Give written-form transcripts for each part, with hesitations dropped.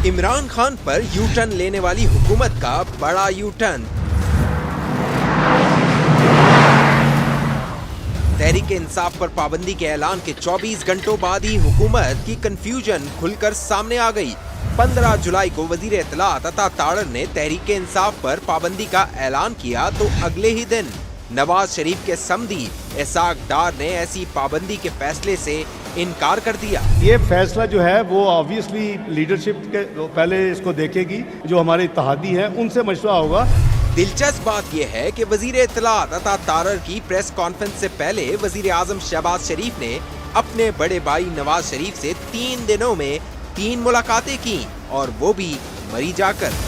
इमरान खान पर U turn लेने वाली हुकूमत का बड़ा यू टर्न। तहरीक इंसाफ पर पाबंदी के ऐलान के 24 घंटों बाद ही हुकूमत की कंफ्यूजन खुलकर सामने आ गई। 15 जुलाई को वजीर इत्तलात अता तारर ने तहरीक इंसाफ पर पाबंदी का ऐलान किया तो अगले ही दिन नवाज शरीफ के समधी इसाक डार ने ऐसी पाबंदी के फैसले से इनकार कर दिया। ये फैसला जो है वो ऑब्वियसली लीडरशिप के पहले इसको देखेगी, जो हमारे इत्तेहादी हैं उनसे मशवरा होगा। दिलचस्प बात यह है कि वजीर इत्तलात अता तारर की प्रेस कॉन्फ्रेंस से पहले वजीर आजम शहबाज शरीफ ने अपने बड़े भाई नवाज शरीफ से 3 दिनों में 3 मुलाकातें की और वो भी मरी जाकर।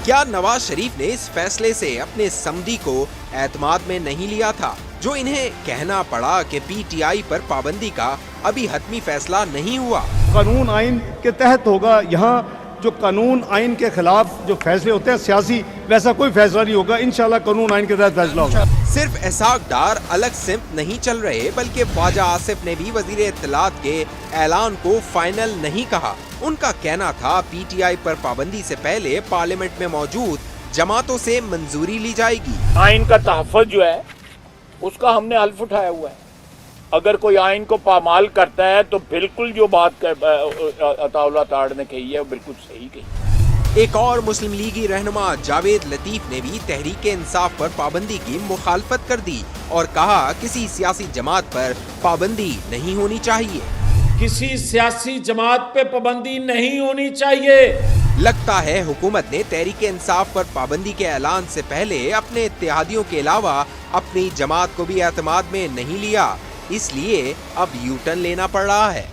क्या नवाज शरीफ ने इस फैसले से अपने समधी को एतमाद में नहीं लिया था, जो इन्हें कहना पड़ा कि पीटीआई पर पाबंदी का अभी हतमी फैसला नहीं हुआ। कानून आइन के तहत होगा। यहाँ जो कानून आइन के खिलाफ जो फैसले होते हैं सियासी, वैसा कोई फैसला नहीं होगा। इंशाल्लाह कानून आइन के तहत फैसला होगा। सिर्फ इसाक डार अलग सिमत नहीं चल रहे, बल्कि ख्वाजा आसिफ ने भी वजीर इत्तलात के ऐलान को फाइनल नहीं कहा। उनका कहना था पीटीआई पर पाबंदी से पहले पार्लियामेंट में मौजूद जमातों से मंजूरी ली जाएगी। आइन का तहफ़्फ़ुज़ जो है उसका हमने हल्फ उठाया हुआ है। अगर कोई आइन को पामाल करता है तो बिल्कुल जो बात अताउल्लाह तारर ने कही है वो बिल्कुल सही कही। एक और मुस्लिम लीगी रहनुमा जावेद लतीफ ने भी तहरीक इंसाफ पर पाबंदी की मुखालफत कर दी और कहा किसी सियासी जमात पर पाबंदी नहीं होनी चाहिए। किसी सियासी जमात पे पाबंदी नहीं होनी चाहिए। लगता है हुकूमत ने तहरीक इंसाफ पर पाबंदी के ऐलान से पहले अपने इत्तेहादियों के अलावा अपनी जमात को भी एतमाद में नहीं लिया, इसलिए अब यू टर्न लेना पड़ रहा है।